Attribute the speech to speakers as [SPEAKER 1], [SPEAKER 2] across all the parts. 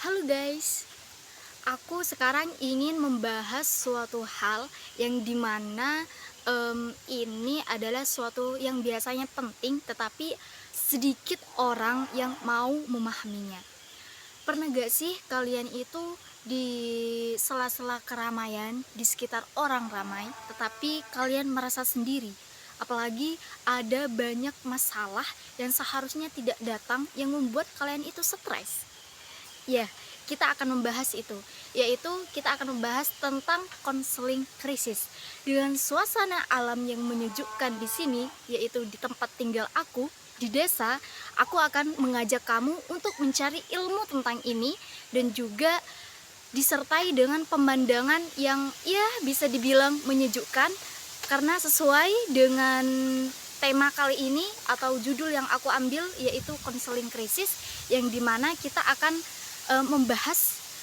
[SPEAKER 1] Halo guys, aku sekarang ingin membahas suatu hal yang dimana ini adalah suatu yang biasanya penting tetapi sedikit orang yang mau memahaminya. Pernah gak sih kalian itu di sela-sela keramaian di sekitar orang ramai tetapi kalian merasa sendiri? Apalagi ada banyak masalah yang seharusnya tidak datang yang membuat kalian itu stres. Ya, kita akan membahas itu, yaitu kita akan membahas tentang konseling krisis. Dengan suasana alam yang menyejukkan di sini, yaitu di tempat tinggal aku, di desa, aku akan mengajak kamu untuk mencari ilmu tentang ini dan juga disertai dengan pemandangan yang ya bisa dibilang menyejukkan karena sesuai dengan tema kali ini atau judul yang aku ambil yaitu konseling krisis yang dimana kita akan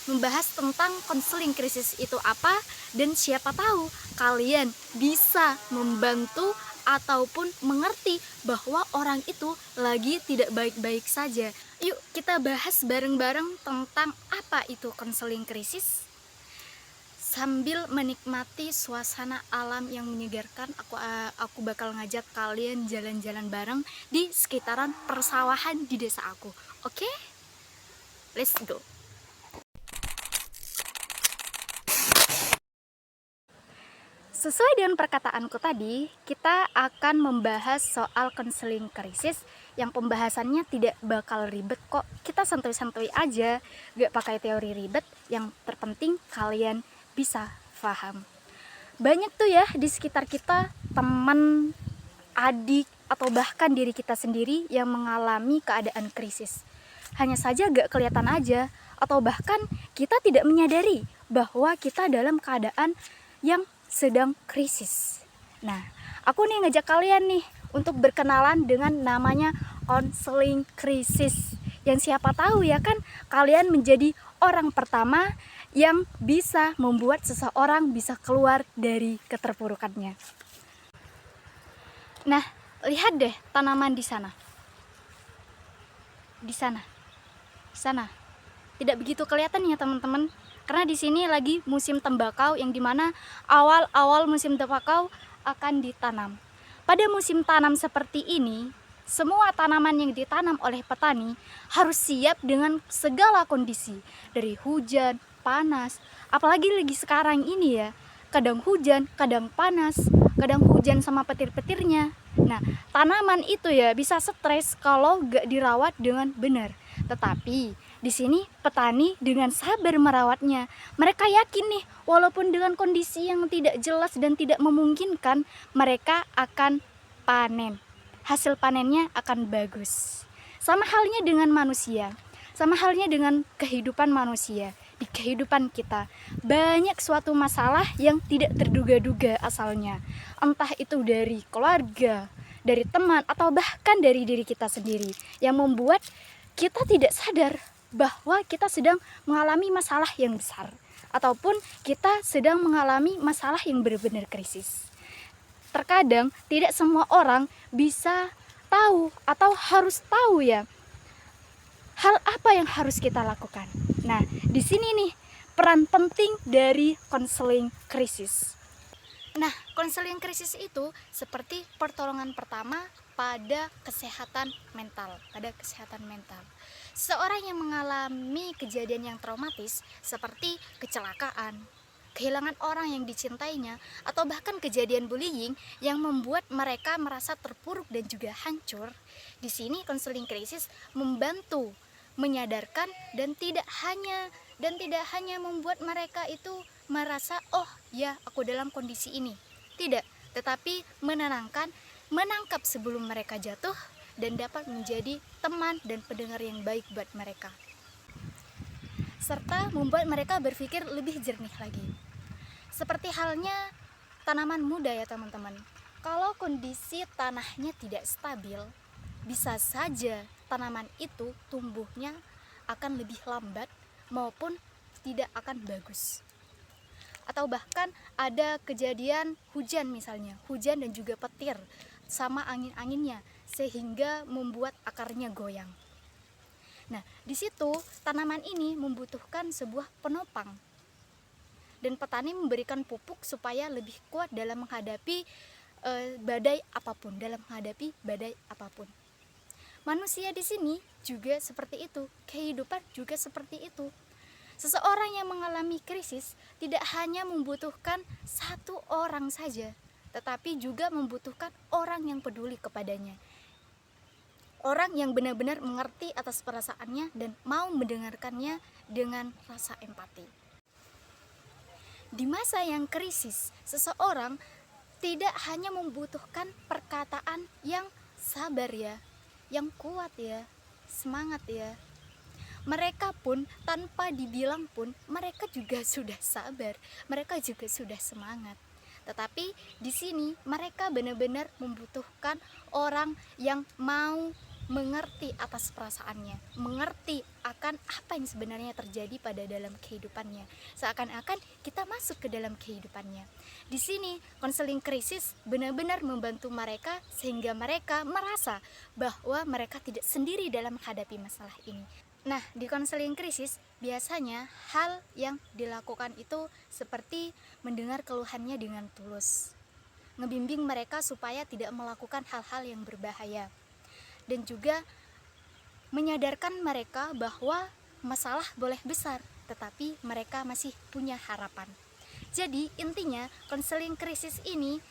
[SPEAKER 1] membahas tentang konseling krisis itu apa dan siapa tahu kalian bisa membantu ataupun mengerti bahwa orang itu lagi tidak baik-baik saja. Yuk kita bahas bareng-bareng tentang apa itu konseling krisis. Sambil menikmati suasana alam yang menyegarkan, aku bakal ngajak kalian jalan-jalan bareng di sekitaran persawahan di desa aku. Oke? Let's go. Sesuai dengan perkataanku tadi, kita akan membahas soal konseling krisis yang pembahasannya tidak bakal ribet kok. Kita santuy-santuy aja, gak pakai teori ribet, yang terpenting kalian bisa paham. Banyak tuh ya di sekitar kita, teman, adik, atau bahkan diri kita sendiri yang mengalami keadaan krisis. Hanya saja gak kelihatan aja, atau bahkan kita tidak menyadari bahwa kita dalam keadaan yang sedang krisis. Nah, aku nih ngajak kalian nih untuk berkenalan dengan namanya konseling krisis. Yang siapa tahu ya kan kalian menjadi orang pertama yang bisa membuat seseorang bisa keluar dari keterpurukannya. Nah, lihat deh tanaman di sana. Di sana. Di sana. Tidak begitu kelihatan ya teman-teman. Karena di sini lagi musim tembakau yang dimana awal-awal musim tembakau akan ditanam. Pada musim tanam seperti ini, semua tanaman yang ditanam oleh petani harus siap dengan segala kondisi. Dari hujan, panas, apalagi lagi sekarang ini ya. Kadang hujan, kadang panas, kadang hujan sama petir-petirnya. Nah, tanaman itu ya bisa stres kalau gak dirawat dengan benar. Tetapi di sini petani dengan sabar merawatnya. Mereka yakin nih, walaupun dengan kondisi yang tidak jelas dan tidak memungkinkan, mereka akan panen. Hasil panennya akan bagus. Sama halnya dengan manusia. Sama halnya dengan kehidupan manusia. Di kehidupan kita banyak suatu masalah yang tidak terduga-duga asalnya. Entah itu dari keluarga, dari teman, atau bahkan dari diri kita sendiri yang membuat kita tidak sadar bahwa kita sedang mengalami masalah yang besar ataupun kita sedang mengalami masalah yang benar-benar krisis. Terkadang tidak semua orang bisa tahu atau harus tahu ya hal apa yang harus kita lakukan. Nah, di sini nih peran penting dari konseling krisis. Nah, konseling krisis itu seperti pertolongan pertama pada kesehatan mental, Seseorang yang mengalami kejadian yang traumatis seperti kecelakaan, kehilangan orang yang dicintainya, atau bahkan kejadian bullying yang membuat mereka merasa terpuruk dan juga hancur. Di sini konseling krisis membantu menyadarkan dan tidak hanya membuat mereka itu merasa oh ya aku dalam kondisi ini. Tidak, tetapi menenangkan, menangkap sebelum mereka jatuh dan dapat menjadi teman dan pendengar yang baik buat mereka. Serta membuat mereka berpikir lebih jernih lagi. Seperti halnya tanaman muda ya teman-teman. Kalau kondisi tanahnya tidak stabil, bisa saja tanaman itu tumbuhnya akan lebih lambat maupun tidak akan bagus. Atau bahkan ada kejadian hujan misalnya, hujan dan juga petir sama angin-anginnya sehingga membuat akarnya goyang. Nah, di situ tanaman ini membutuhkan sebuah penopang. Dan petani memberikan pupuk supaya lebih kuat dalam menghadapi badai apapun, Manusia di sini juga seperti itu, kehidupan juga seperti itu. Seseorang yang mengalami krisis tidak hanya membutuhkan satu orang saja, tetapi juga membutuhkan orang yang peduli kepadanya. Orang yang benar-benar mengerti atas perasaannya dan mau mendengarkannya dengan rasa empati. Di masa yang krisis, seseorang tidak hanya membutuhkan perkataan yang sabar ya, yang kuat ya, semangat ya. Mereka pun tanpa dibilang pun mereka juga sudah sabar, mereka juga sudah semangat. Tetapi di sini mereka benar-benar membutuhkan orang yang mau mengerti atas perasaannya, mengerti akan apa yang sebenarnya terjadi pada dalam kehidupannya. Seakan-akan kita masuk ke dalam kehidupannya. Di sini konseling krisis benar-benar membantu mereka sehingga mereka merasa bahwa mereka tidak sendiri dalam menghadapi masalah ini. Nah, di konseling krisis biasanya hal yang dilakukan itu seperti mendengar keluhannya dengan tulus, ngebimbing mereka supaya tidak melakukan hal-hal yang berbahaya, dan juga menyadarkan mereka bahwa masalah boleh besar, tetapi mereka masih punya harapan. Jadi intinya konseling krisis ini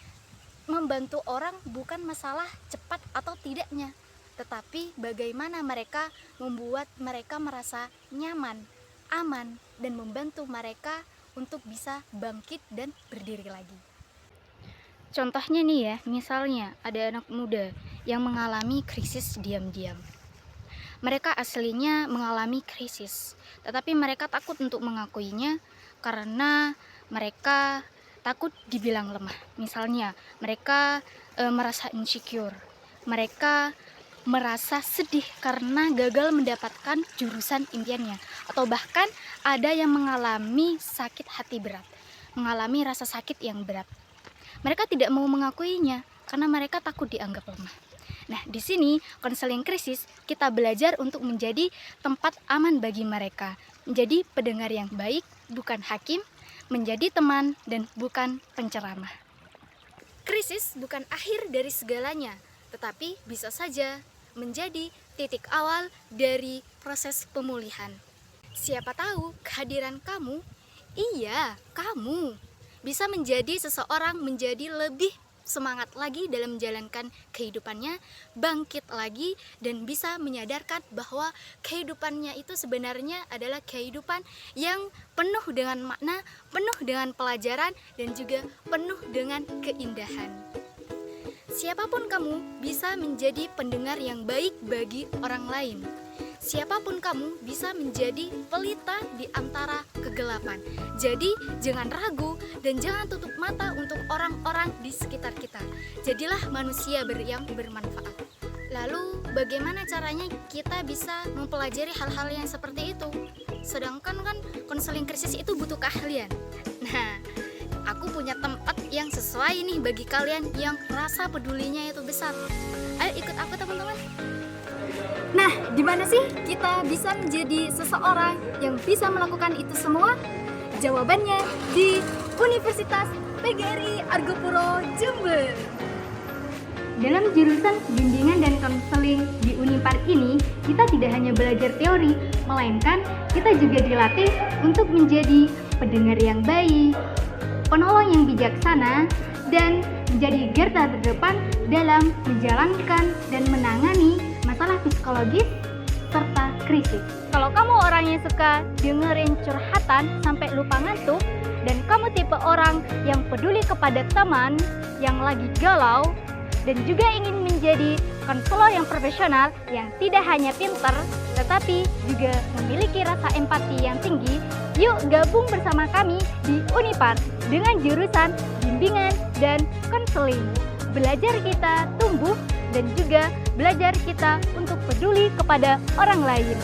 [SPEAKER 1] membantu orang bukan masalah cepat atau tidaknya, tetapi bagaimana mereka membuat mereka merasa nyaman, aman, dan membantu mereka untuk bisa bangkit dan berdiri lagi. Contohnya nih ya, misalnya ada anak muda yang mengalami krisis diam-diam. Mereka aslinya mengalami krisis, tetapi mereka takut untuk mengakuinya karena mereka takut dibilang lemah. Misalnya, mereka merasa insecure, mereka merasa sedih karena gagal mendapatkan jurusan impiannya, atau bahkan ada yang mengalami sakit hati berat, mengalami rasa sakit yang berat. Mereka tidak mau mengakuinya karena mereka takut dianggap lemah. Nah, di sini konseling krisis kita belajar untuk menjadi tempat aman bagi mereka, menjadi pendengar yang baik, bukan hakim, menjadi teman dan bukan penceramah. Krisis bukan akhir dari segalanya, tetapi bisa saja menjadi titik awal dari proses pemulihan. Siapa tahu kehadiran kamu, iya kamu, bisa menjadi seseorang menjadi lebih semangat lagi dalam menjalankan kehidupannya, bangkit lagi, dan bisa menyadarkan bahwa kehidupannya itu sebenarnya adalah kehidupan yang penuh dengan makna, penuh dengan pelajaran, dan juga penuh dengan keindahan. Siapapun kamu bisa menjadi pendengar yang baik bagi orang lain. Siapapun kamu bisa menjadi pelita di antara kegelapan. Jadi jangan ragu dan jangan tutup mata untuk orang-orang di sekitar kita. Jadilah manusia yang bermanfaat. Lalu bagaimana caranya kita bisa mempelajari hal-hal yang seperti itu? Sedangkan kan konseling krisis itu butuh keahlian. Nah, aku punya tempat yang sesuai nih bagi kalian yang rasa pedulinya itu besar. Ayo ikut aku teman-teman. Nah, di mana sih kita bisa menjadi seseorang yang bisa melakukan itu semua? Jawabannya di Universitas PGRI Argopuro Jember. Dalam jurusan bimbingan dan konseling di Unipar ini, kita tidak hanya belajar teori, melainkan kita juga dilatih untuk menjadi pendengar yang baik, penolong yang bijaksana, dan menjadi garda terdepan dalam menjalankan dan menangani masalah psikologis serta krisis. Kalau kamu orang yang suka dengerin curhatan sampai lupa ngantuk, dan kamu tipe orang yang peduli kepada teman yang lagi galau, dan juga ingin menjadi konselor yang profesional yang tidak hanya pinter, tetapi juga memiliki rasa empati yang tinggi, yuk gabung bersama kami di Unipar dengan jurusan bimbingan dan konseling. Belajar kita tumbuh dan juga belajar kita untuk peduli kepada orang lain.